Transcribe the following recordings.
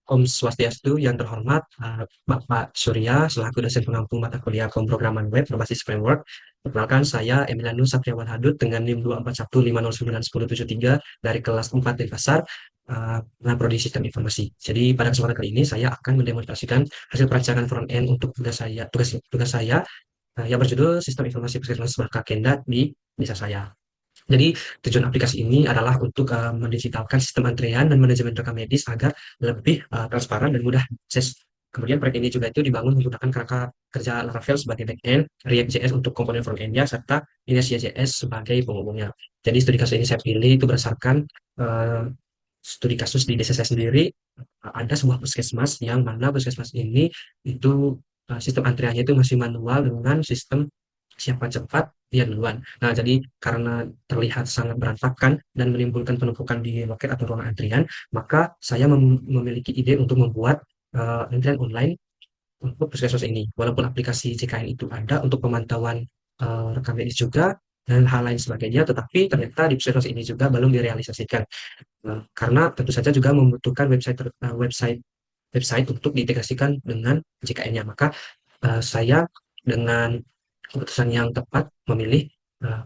Om Swastiastu yang terhormat Bapak Surya selaku dosen pengampu mata kuliah pemrograman web berbasis framework. Perkenalkan saya Emilianus Satriawan Hadut dengan NIM 241509173 dari kelas 4 Denpasar, prodi Sistem Informasi. Jadi pada kesempatan kali ini saya akan mendemonstrasikan hasil perancangan front end untuk tugas saya yang berjudul Sistem Informasi Puskesmas Bakakenda di desa saya. Jadi tujuan aplikasi ini adalah untuk mendigitalkan sistem antrean dan manajemen rekam medis agar lebih transparan dan mudah diakses. Kemudian proyek ini juga itu dibangun menggunakan kerangka kerja Laravel sebagai backend, React.js untuk komponen frontend-nya, serta Inertia.js sebagai penghubungnya. Jadi studi kasus ini saya pilih itu berdasarkan uh, studi kasus di desa saya sendiri. Ada sebuah puskesmas yang mana puskesmas ini itu sistem antreannya itu masih manual dengan sistem siapa cepat dia duluan. Nah, jadi karena terlihat sangat berantakan dan menimbulkan penumpukan di loket atau ruang antrian, maka saya memiliki ide untuk membuat antrian online untuk puskesmas ini. Walaupun aplikasi JKN itu ada untuk pemantauan rekam medis juga dan hal lain sebagainya, tetapi ternyata di puskesmas ini juga belum direalisasikan. Karena tentu saja juga membutuhkan website website untuk diintegrasikan dengan JKN-nya. Maka saya dengan keputusan yang tepat memilih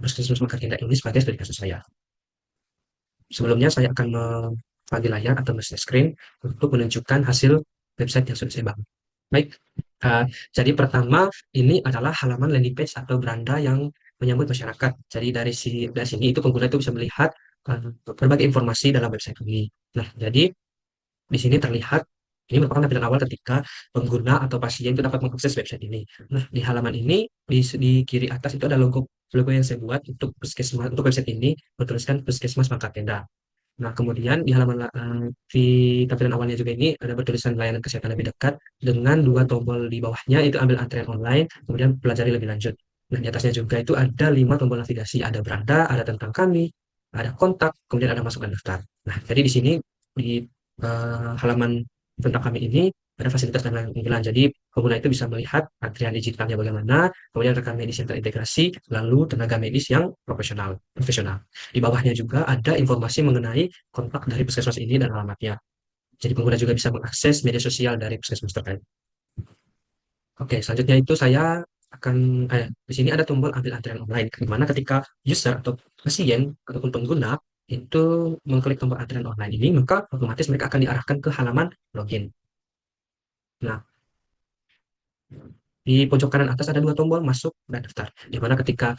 Puskesmas Makakinda ini sebagai studi kasus saya. Sebelumnya saya akan membagi layar atau share screen untuk menunjukkan hasil website yang sudah saya bangun. Baik, jadi pertama ini adalah halaman landing page atau beranda yang menyambut masyarakat. Jadi dari sini itu pengguna itu bisa melihat berbagai informasi dalam website ini. Nah, jadi di sini terlihat ini merupakan tampilan awal ketika pengguna atau pasien itu dapat mengakses website ini. Nah, di halaman ini di kiri atas itu ada logo logo yang saya buat untuk puskesmas untuk website ini bertuliskan Puskesmas Mangkatenda. Nah, kemudian di di tampilan awalnya juga ini ada bertulisan layanan kesehatan lebih dekat dengan dua tombol di bawahnya itu ambil antrian online, kemudian pelajari lebih lanjut. Nah, di atasnya juga itu ada 5 tombol navigasi, ada beranda, ada tentang kami, ada kontak, kemudian ada masukkan daftar. Nah, jadi di sini di halaman tentang kami ini ada fasilitas dan tampilan. Jadi pengguna itu bisa melihat antrian digitalnya bagaimana, kemudian rekam medis yang terintegrasi, lalu tenaga medis yang profesional. Di bawahnya juga ada informasi mengenai kontak dari puskesmas ini dan alamatnya. Jadi pengguna juga bisa mengakses media sosial dari puskesmas terkait. Oke, selanjutnya itu saya akan di sini ada tombol ambil antrian online, di mana ketika user atau pasien ataupun pengguna itu mengklik tombol antrian online ini, maka otomatis mereka akan diarahkan ke halaman login. Nah, di pojok kanan atas ada dua tombol masuk dan daftar, di mana ketika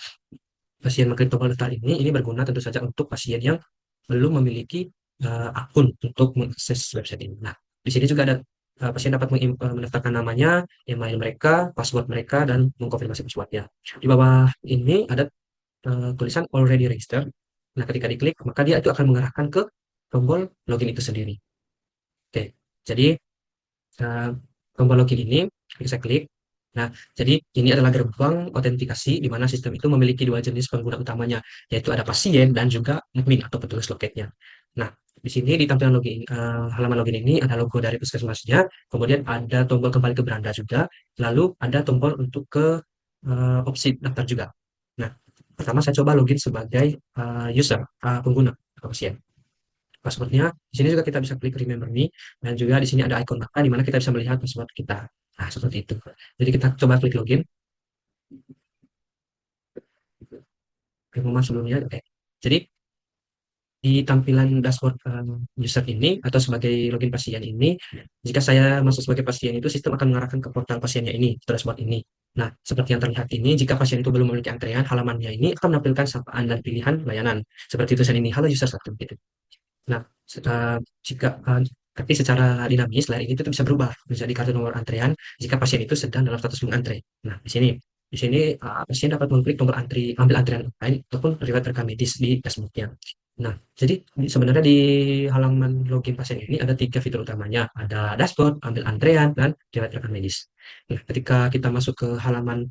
pasien mengklik tombol daftar ini berguna tentu saja untuk pasien yang belum memiliki akun untuk mengakses website ini. Nah, di sini juga ada pasien dapat mendaftarkan namanya, email mereka, password mereka, dan mengkonfirmasi passwordnya. Di bawah ini ada tulisan already registered. Nah, ketika diklik, maka dia itu akan mengarahkan ke tombol login itu sendiri. Oke, jadi uh, tombol login ini, saya klik. Nah, jadi ini adalah gerbang autentikasi di mana sistem itu memiliki dua jenis pengguna utamanya, yaitu ada pasien dan juga admin atau petugas loketnya. Nah, di sini di tampilan login, halaman login ini ada logo dari puskesmasnya, kemudian ada tombol kembali ke beranda juga, lalu ada tombol untuk ke opsi daftar juga. Nah, pertama saya coba login sebagai user, pengguna atau pasien. Passwordnya, di sini juga kita bisa klik remember me, dan juga di sini ada ikon mata di mana kita bisa melihat password kita. Nah, seperti itu. Jadi kita coba klik login. Pengumuman sebelumnya, oke. Jadi di tampilan dashboard user ini atau sebagai login pasien ini, jika saya masuk sebagai pasien itu sistem akan mengarahkan ke portal pasiennya ini, dashboard ini. Nah, seperti yang terlihat ini, jika pasien itu belum memiliki antrean, halamannya ini akan menampilkan sapaan dan pilihan layanan. Seperti tulisan ini, halo user 1 gitu. Nah, jika tapi secara dinamis, layar ini tuh bisa berubah menjadi kartu nomor antrean jika pasien itu sedang dalam status mengantre. Nah, di sini pasien dapat mengklik tombol ambil antrian online ataupun riwayat rekam medis di dashboardnya. Nah, jadi sebenarnya di halaman login pasien ini ada 3 fitur utamanya, ada dashboard, ambil antrean, dan riwayat rekam medis. Nah, ketika kita masuk ke halaman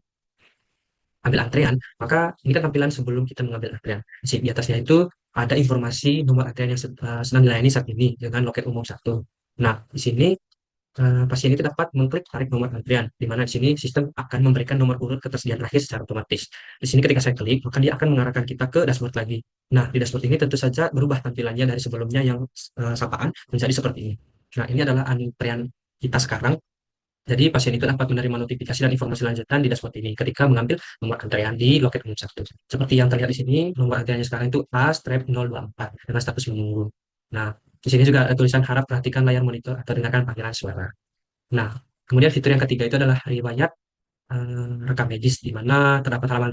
ambil antrean, maka ini kan tampilan sebelum kita mengambil antrean. Di atasnya itu ada informasi nomor antrean yang sedang dilayani saat ini dengan loket umum 1. Nah, di sini pasien itu dapat mengklik tarik nomor antrian, di mana di sini sistem akan memberikan nomor urut ketersediaan akhir secara otomatis. Di sini ketika saya klik, maka dia akan mengarahkan kita ke dashboard lagi. Nah, di dashboard ini tentu saja berubah tampilannya dari sebelumnya yang sapaan menjadi seperti ini. Nah, ini adalah antrian kita sekarang. Jadi pasien itu dapat menerima notifikasi dan informasi lanjutan di dashboard ini ketika mengambil nomor antrean di loket umum 1. Seperti yang terlihat di sini, nomor antreannya sekarang itu A-024 dengan status menunggu. Nah, di sini juga ada tulisan harap perhatikan layar monitor atau dengarkan panggilan suara. Nah, kemudian fitur yang ketiga itu adalah riwayat rekam medis, di mana terdapat halaman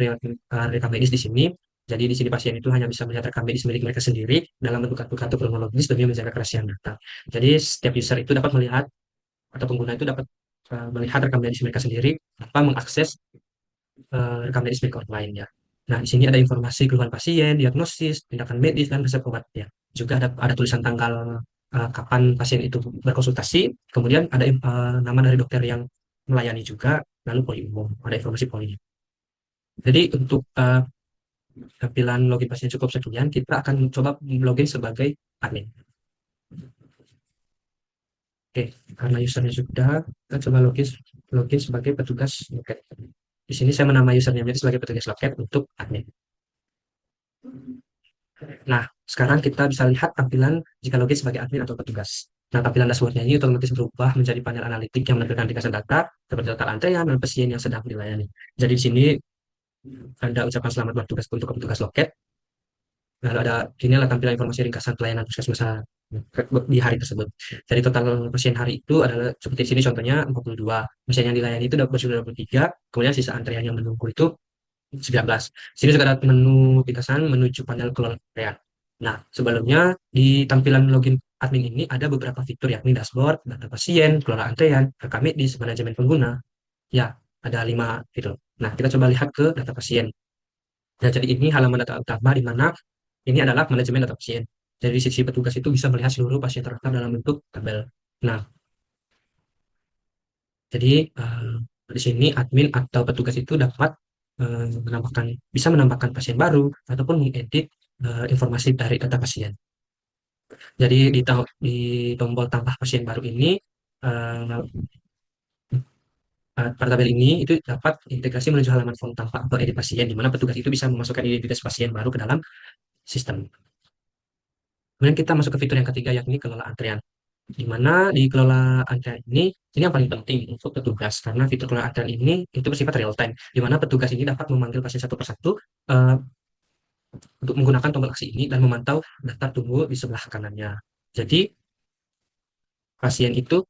rekam medis di sini. Jadi di sini pasien itu hanya bisa melihat rekam medis milik mereka sendiri dalam bentuk kartu-kartu kronologis demi menjaga kerahasiaan data. Jadi setiap user itu dapat melihat atau pengguna itu dapat melihat rekam medis mereka sendiri tanpa mengakses rekam medis milik orang lain ya. Nah, di sini ada informasi keluhan pasien, diagnosis, tindakan medis, dan resep obatnya. Juga ada tulisan tanggal kapan pasien itu berkonsultasi, kemudian ada nama dari dokter yang melayani juga, lalu poli umum, ada informasi poli. Jadi untuk tampilan login pasien cukup sekian, kita akan coba login sebagai admin. Oke, karena usernya sudah, kita coba login sebagai petugas loket. Di sini saya menamai username itu sebagai petugas loket untuk admin. Nah, sekarang kita bisa lihat tampilan jika login sebagai admin atau petugas. Nah, tampilan dashboardnya ini otomatis berubah menjadi panel analitik yang menampilkan ringkasan data seperti total antrean dan pasien yang sedang dilayani. Jadi di sini ada ucapan selamat bertugas untuk petugas loket. Lalu ada inilah tampilan informasi ringkasan pelayanan puskesmas di hari tersebut. Jadi total pasien hari itu adalah seperti di sini contohnya 42. Pasien yang dilayani itu dapat 23, kemudian sisa antrean yang menunggu itu 19. Sini juga ada menu pintasan menuju panel kelola antrean. Nah, sebelumnya di tampilan login admin ini ada beberapa fitur yakni dashboard, data pasien, kelola antrean, rekam medis, manajemen pengguna. Ya, ada 5 fitur. Nah, kita coba lihat ke data pasien. Nah, jadi ini halaman data utama di mana ini adalah manajemen data pasien. Jadi di sisi petugas itu bisa melihat seluruh pasien terdaftar dalam bentuk tabel. Nah, jadi di sini admin atau petugas itu dapat menambahkan bisa menambahkan pasien baru ataupun mengedit informasi dari data pasien. Jadi di tombol tambah pasien baru ini eh, pada tabel ini itu dapat integrasi menuju halaman form tampak atau edit pasien di mana petugas itu bisa memasukkan identitas pasien baru ke dalam sistem. Kemudian kita masuk ke fitur yang ketiga yakni kelola antrean. Di mana di kelola antrean ini yang paling penting untuk petugas karena fitur kelola antrean ini itu bersifat real time di mana petugas ini dapat memanggil pasien satu persatu eh, untuk menggunakan tombol aksi ini dan memantau daftar tunggu di sebelah kanannya. Jadi pasien itu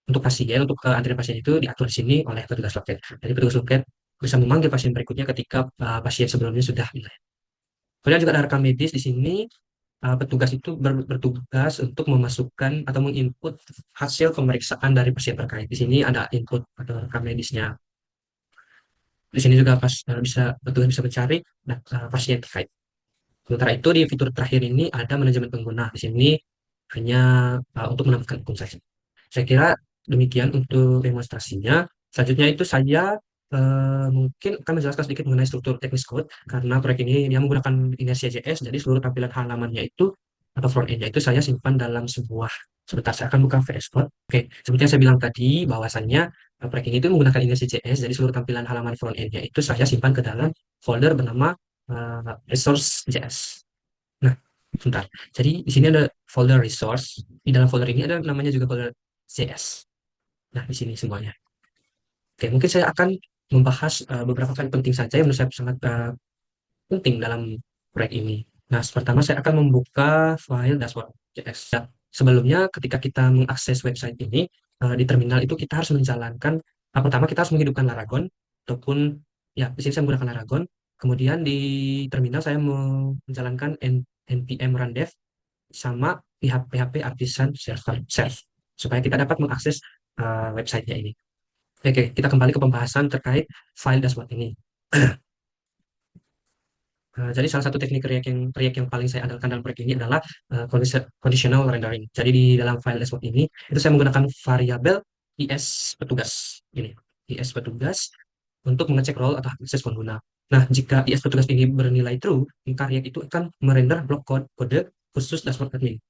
untuk pasien untuk antrian pasien itu diatur di sini oleh petugas loket. Jadi petugas loket bisa memanggil pasien berikutnya ketika pasien sebelumnya sudah dilayani. Kemudian juga ada rekam medis di sini. Petugas itu bertugas untuk memasukkan atau menginput hasil pemeriksaan dari pasien terkait. Di sini ada input atau rekam medisnya. Di sini juga petugas bisa mencari pasien terkait. Sementara itu di fitur terakhir ini ada manajemen pengguna. Di sini hanya untuk menambahkan akun saja. Saya kira demikian untuk demonstrasinya. Selanjutnya itu saya mungkin akan menjelaskan sedikit mengenai struktur teknis code karena proyek ini dia menggunakan Inertia.js, jadi seluruh tampilan halamannya itu atau front end-nya itu saya simpan dalam sebuah sebentar saya akan buka VS Code. Oke, seperti yang saya bilang tadi bahwasannya proyek ini itu menggunakan Inertia.js, jadi seluruh tampilan halaman front end-nya itu saya simpan ke dalam folder bernama resource.js. Nah, sebentar. Jadi di sini ada folder resource. Di dalam folder ini ada namanya juga folder JS. Nah, di sini semuanya. Oke, mungkin saya akan membahas beberapa hal penting saja yang menurut saya sangat penting dalam proyek ini. Nah, pertama saya akan membuka file dashboard.js. Nah, sebelumnya ketika kita mengakses website ini di terminal itu kita harus menjalankan pertama kita harus menghidupkan Laragon ataupun ya di sini saya menggunakan Laragon. Kemudian di terminal saya menjalankan npm run dev sama PHP Artisan Server Self supaya kita dapat mengakses websitenya ini. Oke, kita kembali ke pembahasan terkait file dashboard ini. Jadi salah satu teknik React yang paling saya andalkan dalam proyek ini adalah conditional rendering. Jadi di dalam file dashboard ini itu saya menggunakan variabel is petugas ini, is petugas untuk mengecek role atau akses pengguna. Nah, jika is petugas ini bernilai true, maka React itu akan merender blok kode khusus dashboard admin.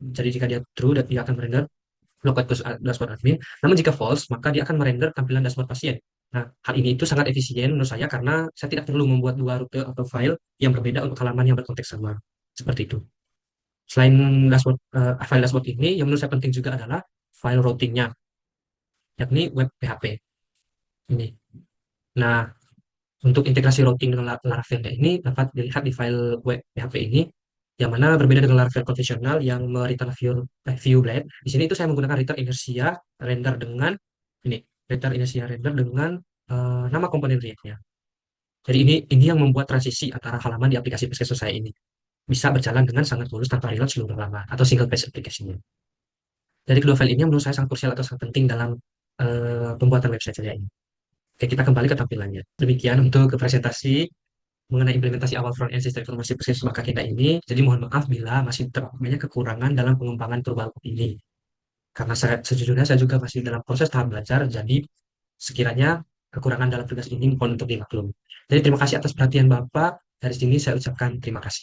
Jadi jika dia true, dia akan merender blok kode khusus dashboard admin. Namun jika false, maka dia akan merender tampilan dashboard pasien. Nah, hal ini itu sangat efisien menurut saya karena saya tidak perlu membuat dua rute atau file yang berbeda untuk halaman yang berkonteks sama. Seperti itu. Selain dashboard, file dashboard ini, yang menurut saya penting juga adalah file routingnya, yakni web PHP ini. Nah, untuk integrasi routing dengan Laravel ini dapat dilihat di file web PHP ini, yang mana berbeda dengan Laravel konvensional yang return view blade. Di sini itu saya menggunakan return inertia render dengan ini, return inertia render dengan nama komponen React-nya. Jadi ini yang membuat transisi antara halaman di aplikasi Pexelso saya ini bisa berjalan dengan sangat mulus tanpa reload seluruh halaman atau single page aplikasinya. Jadi kedua file ini menurut saya sangat krusial atau sangat penting dalam pembuatan website saya ini. Oke, kita kembali ke tampilannya. Demikian untuk presentasi mengenai implementasi awal front-end sistem informasi Pexelso Makakenda ini. Jadi mohon maaf bila masih terdapat banyak kekurangan dalam pengembangan perubahan ini. Karena sejujurnya saya juga masih dalam proses tahap belajar, jadi sekiranya kekurangan dalam tugas ini mohon untuk dimaklumi. Jadi terima kasih atas perhatian Bapak. Dari sini saya ucapkan terima kasih.